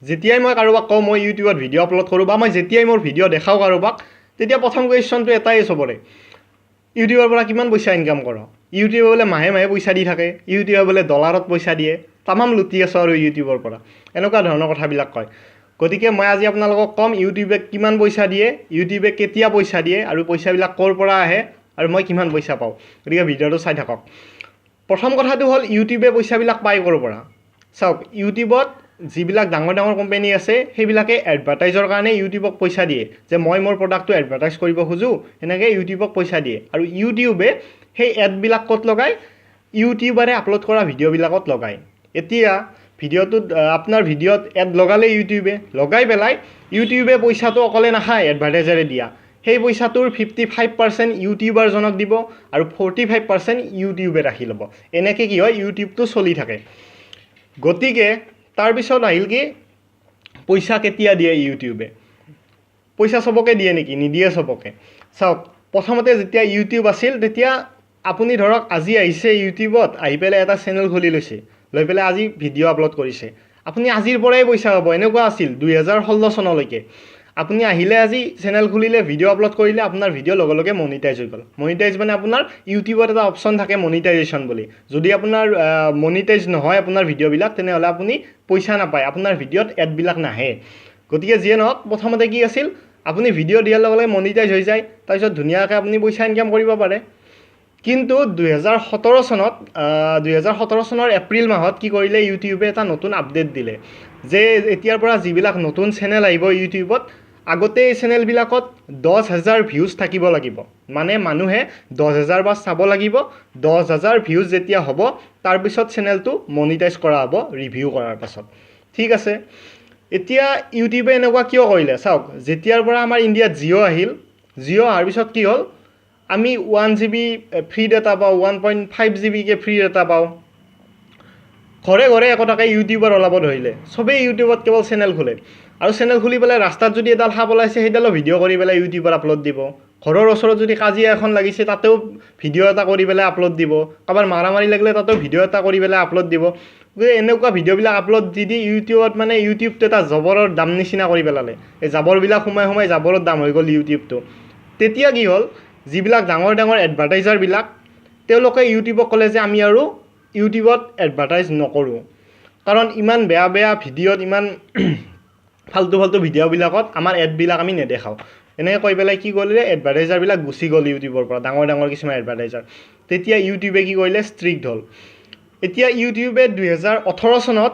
যেতিয়াই মই কাৰোবাক কওঁ মই ইউটিউবত ভিডিঅ' আপলোড কৰোঁ বা মই যেতিয়াই মোৰ ভিডিঅ' দেখাওঁ কাৰোবাক, তেতিয়া প্ৰথম কুৱেশ্যনটো এটাই চবৰে, ইউটিউবৰ পৰা কিমান পইচা ইনকাম কৰ? ইউটিউবে বোলে মাহে মাহে পইচা দি থাকে, ইউটিউবে বোলে ডলাৰত পইচা দিয়ে, তামাম লুটি আছোঁ আৰু ইউটিউবৰ পৰা, এনেকুৱা ধৰণৰ কথাবিলাক কয়। গতিকে মই আজি আপোনালোকক ক'ম ইউটিউবে কিমান পইচা দিয়ে, ইউটিউবে কেতিয়া পইচা দিয়ে আৰু পইচাবিলাক ক'ৰ পৰা আহে আৰু মই কিমান পইচা পাওঁ। গতিকে ভিডিঅ'টো চাই থাকক। প্ৰথম কথাটো হ'ল ইউটিউবে পইচাবিলাক পায় ক'ৰ পৰা। চাওক, ইউটিউবত যিবিলাক ডাঙৰ ডাঙৰ কোম্পানী আছে সেইবিলাকে এডভাৰটাইজৰ কাৰণে ইউটিউবক পইচা দিয়ে, যে মই মোৰ প্ৰডাক্টটো এডভাৰটাইজ কৰিব খোজোঁ, সেনেকৈ ইউটিউবক পইচা দিয়ে। আৰু ইউটিউবে সেই এডবিলাক ক'ত লগায়? ইউটিউবাৰে আপলোড কৰা ভিডিঅ'বিলাকত লগায়। এতিয়া ভিডিঅ'টোত আপোনাৰ ভিডিঅ'ত এড লগালে ইউটিউবে, লগাই পেলাই ইউটিউবে পইচাটো অকলে নাখায় এডভাৰটাইজাৰে দিয়া, সেই পইচাটোৰ 55% ইউটিউবাৰজনক দিব আৰু 45% ইউটিউবে ৰাখি ল'ব। এনেকৈ কি হয়, ইউটিউবটো চলি থাকে। গতিকে তাৰপিছত আহিল কি, পইচা কেতিয়া দিয়ে ইউটিউবে? পইচা চবকে দিয়ে নেকি? নিদিয়ে চবকে। চাওক, প্ৰথমতে যেতিয়া ইউটিউব আছিল তেতিয়া আপুনি ধৰক আজি আহিছে ইউটিউবত, আহি পেলাই এটা চেনেল খুলি লৈছে, লৈ পেলাই আজি ভিডিঅ' আপলোড কৰিছে, আপুনি আজিৰ পৰাই পইচা পাব। এনেকুৱা আছিল 2016 চনলৈকে। আপুনি আহিলে আজি চেনেল খুলিলে, ভিডিঅ' আপলোড কৰিলে, আপোনাৰ ভিডিঅ' লগে লগে মনিটাইজ হৈ গ'ল। মনিটাইজ মানে আপোনাৰ ইউটিউবত এটা অপশ্যন থাকে মনিটাইজেশ্যন বুলি। যদি আপোনাৰ মনিটাইজ নহয় আপোনাৰ ভিডিঅ'বিলাক, তেনেহ'লে আপুনি পইচা নাপায়, আপোনাৰ ভিডিঅ'ত এডবিলাক নাহে। গতিকে যিয়ে নহওক, প্ৰথমতে কি আছিল, আপুনি ভিডিঅ' দিয়াৰ লগে লগে মনিটাইজ হৈ যায়, তাৰপিছত ধুনীয়াকৈ আপুনি পইচা ইনকাম কৰিব পাৰে। কিন্তু 2017 চনৰ এপ্ৰিল মাহত কি কৰিলে, ইউটিউবে এটা নতুন আপডেট দিলে, যে এতিয়াৰ পৰা যিবিলাক নতুন চেনেল আহিব ইউটিউবত, আগতে এই চেনেলবিলাকত 10,000 ভিউজ থাকিব লাগিব। মানে মানুহে 10,000 বাৰ চাব লাগিব, 10,000 ভিউজ যেতিয়া হ'ব, তাৰপিছত চেনেলটো মনিটাইজ কৰা হ'ব ৰিভিউ কৰাৰ পাছত। ঠিক আছে, এতিয়া ইউটিউবে এনেকুৱা কিয় কৰিলে? চাওক, যেতিয়াৰ পৰা আমাৰ ইণ্ডিয়াত জিঅ' আহিল, জিঅ' অহাৰ পিছত কি হ'ল, আমি 1 GB ফ্ৰী ডাটা পাওঁ, 1.5 GBকৈ ফ্ৰী ডাটা পাওঁ। ঘৰে ঘৰে একোটাকৈ ইউটিউবাৰ ওলাব ধৰিলে, চবেই ইউটিউবত কেৱল চেনেল খোলে। আৰু চেনেল খুলি পেলাই ৰাস্তাত যদি এডাল সাপ ওলাইছে সেইডালো ভিডিঅ' কৰি পেলাই ইউটিউবত আপলোড দিব। ঘৰৰ ওচৰত যদি কাজিয়া এখন লাগিছে তাতেও ভিডিঅ' এটা কৰি পেলাই আপলোড দিব। কাৰোবাৰ মাৰামাৰি লাগিলে তাতেও ভিডিঅ' এটা কৰি পেলাই আপলোড দিব। গতিকে এনেকুৱা ভিডিঅ'বিলাক আপলোড দি ইউটিউবত, মানে ইউটিউবটো এটা জাবৰৰ দাম নিচিনা কৰি পেলালে। এই জাবৰবিলাক সোমাই সোমাই জাবৰৰ দাম হৈ গ'ল ইউটিউবটো। তেতিয়া কি হ'ল, যিবিলাক ডাঙৰ ডাঙৰ এডভাৰটাইজাৰবিলাক, তেওঁলোকে ইউটিউবক ক'লে যে আমি আৰু ইউটিউবত এডভাৰটাইজ নকৰোঁ, কাৰণ ইমান বেয়া বেয়া ভিডিঅ'ত, ইমান ফাল্টু ফাল্টু ভিডিঅ'বিলাকত আমাৰ এডবিলাক আমি নেদেখাওঁ। এনেকৈ কৈ পেলাই কি কৰিলে, এডভাৰটাইজাৰবিলাক গুচি গ'ল ইউটিউবৰ পৰা, ডাঙৰ ডাঙৰ কিছুমান এডভাৰটাইজাৰ। তেতিয়া ইউটিউবে কি কৰিলে, ষ্ট্ৰিক্ট হ'ল। এতিয়া ইউটিউবে 2018 চনত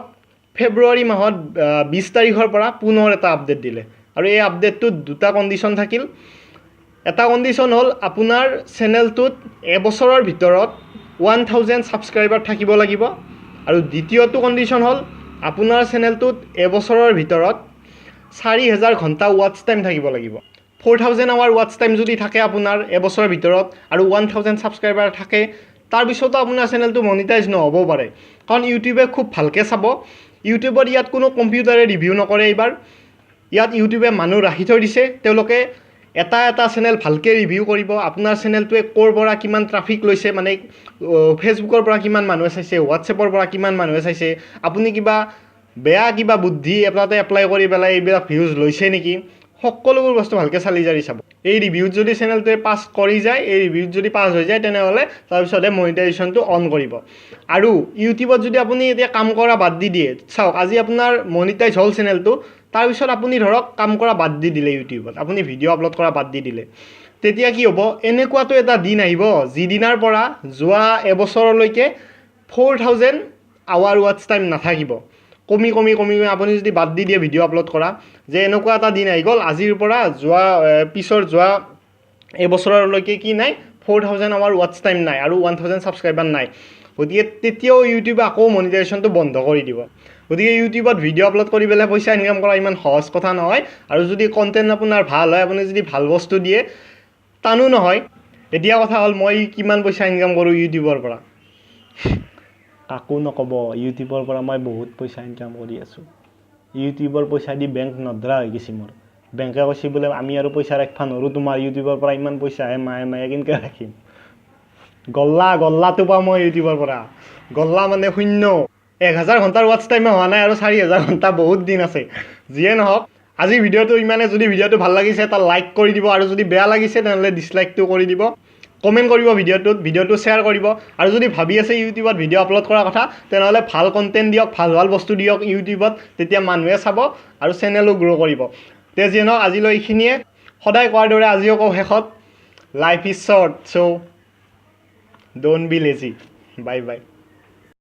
ফেব্ৰুৱাৰী মাহত 20 তাৰিখৰ পৰা পুনৰ এটা আপডেট দিলে। আৰু এই আপডেটটোত দুটা কণ্ডিশ্যন থাকিল। এটা কণ্ডিশ্যন হ'ল, আপোনাৰ চেনেলটোত এবছৰৰ ভিতৰত 1000 ছাবস্ক্ৰাইবাৰ থাকিব লাগিব। আৰু দ্বিতীয়টো কণ্ডিশ্যন হ'ল, আপোনাৰ চেনেলটোত এবছৰৰ ভিতৰত 4000 ঘণ্টা ৱাটচ টাইম থাকিব লাগিব। 4000 আৱাৰ ৱাটচ টাইম যদি থাকে আপোনাৰ এবছৰৰ ভিতৰত, আৰু 1000 ছাবস্ক্ৰাইবাৰ থাকে, তাৰপিছতো আপোনাৰ চেনেলটো মনিটাইজ নহ'বও পাৰে। কাৰণ ইউটিউবে খুব ভালকৈ চাব। ইউটিউবত ইয়াত কোনো কম্পিউটাৰে ৰিভিউ নকৰে এইবাৰ। ইয়াত ইউটিউবে মানুহ ৰাখি থৈ দিছে, তেওঁলোকে এটা এটা চেনেল ভালকৈ ৰিভিউ কৰিব। আপোনাৰ চেনেলটোৱে ক'ৰ পৰা কিমান ট্ৰাফিক লৈছে, মানে ফেচবুকৰ পৰা কিমান মানুহে চাইছে, হোৱাটছএপৰ পৰা কিমান মানুহে চাইছে, আপুনি কিবা বেয়া কিবা বুদ্ধি এটাতে এপ্লাই কৰি পেলাই এইবিলাক ভিউজ লৈছে নেকি, সকলোবোৰ বস্তু ভালকৈ চালি জাৰি চাব। এই ৰিভিউত যদি চেনেলটোৱে পাছ কৰি যায়, এই ৰিভিউত যদি পাছ হৈ যায়, তেনেহ'লে তাৰপিছতহে মনিটাইজেশ্যনটো অন কৰিব। আৰু ইউটিউবত যদি আপুনি এতিয়া কাম কৰা বাদ দি দিয়ে, চাওক আজি আপোনাৰ মনিটাইজ হ'ল চেনেলটো, তাৰপিছত আপুনি ধৰক কাম কৰা বাদ দি দিলে ইউটিউবত, আপুনি ভিডিঅ' আপলোড কৰা বাদ দি দিলে, তেতিয়া কি হ'ব, এনেকুৱাতো এটা দিন আহিব যিদিনাৰ পৰা যোৱা এবছৰলৈকে 4000 আৱাৰ ৱাটচ টাইম নাথাকিব। কমি কমি কমি কমি আপুনি যদি বাদ দি দিয়ে ভিডিঅ' আপলোড কৰা, যে এনেকুৱা এটা দিন আহি গ'ল আজিৰ পৰা যোৱা এবছৰলৈকে কি নাই, 4000 আৱাৰ ৱাটচ টাইম নাই আৰু 1000 ছাবস্ক্ৰাইবাৰ নাই। গতিকে তেতিয়াও ইউটিউবে আকৌ মনিটাইজেশ্যনটো বন্ধ কৰি দিব। গতিকে ইউটিউবত ভিডিঅ' আপলোড কৰি পেলাই পইচা ইনকাম কৰা ইমান সহজ কথা নহয়। আৰু যদি কণ্টেণ্ট আপোনাৰ ভাল হয়, আপুনি যদি ভাল বস্তু দিয়ে, টানো নহয়। এতিয়া কথা হ'ল, মই কিমান পইচা ইনকাম কৰোঁ ইউটিউবৰ পৰা। কাকো নক'ব, ইউটিউবৰ পৰা মই বহুত পইচা ইনকাম কৰি আছোঁ। ইউটিউবৰ পইচা দি বেংক নধৰা হৈ গৈছে মোৰ। বেংকে কৈছে বোলে আমি আৰু পইচা ৰাখিব নোৱাৰোঁ, তোমাৰ ইউটিউবৰ পৰা ইমান পইচা আহে মাহে মাহে, কেনেকৈ ৰাখিম। গল্লাটো পাওঁ মই ইউটিউবৰ পৰা, গল্লা মানে শূন্য। 1000 ঘণ্টাৰ ৱাটছ টাইমে হোৱা নাই আৰু 4000 ঘণ্টা বহুত দিন আছে যিয়ে নহওক আজিৰ ভিডিঅ'টো ইমানে যদি ভিডিঅ'টো ভাল লাগিছে এটা লাইক কৰি দিব আৰু যদি বেয়া লাগিছে তেনেহ'লে ডিছলাইকটো কৰি দিব কমেণ্ট কৰিব ভিডিঅ'টো শ্বেয়াৰ কৰিব আৰু যদি ভাবি আছে ইউটিউবত ভিডিঅ' আপলোড কৰাৰ কথা তেনেহ'লে ভাল কণ্টেণ্ট দিয়ক ভাল বস্তু দিয়ক ইউটিউবত তেতিয়া মানুহে চাব আৰু চেনেলো গ্ৰ' কৰিব তে যিয়ে নহওক আজিলৈ এইখিনিয়ে সদায় কোৱাৰ দৰে আজিও কওঁ শেষত life is short so' don't be lazy bye bye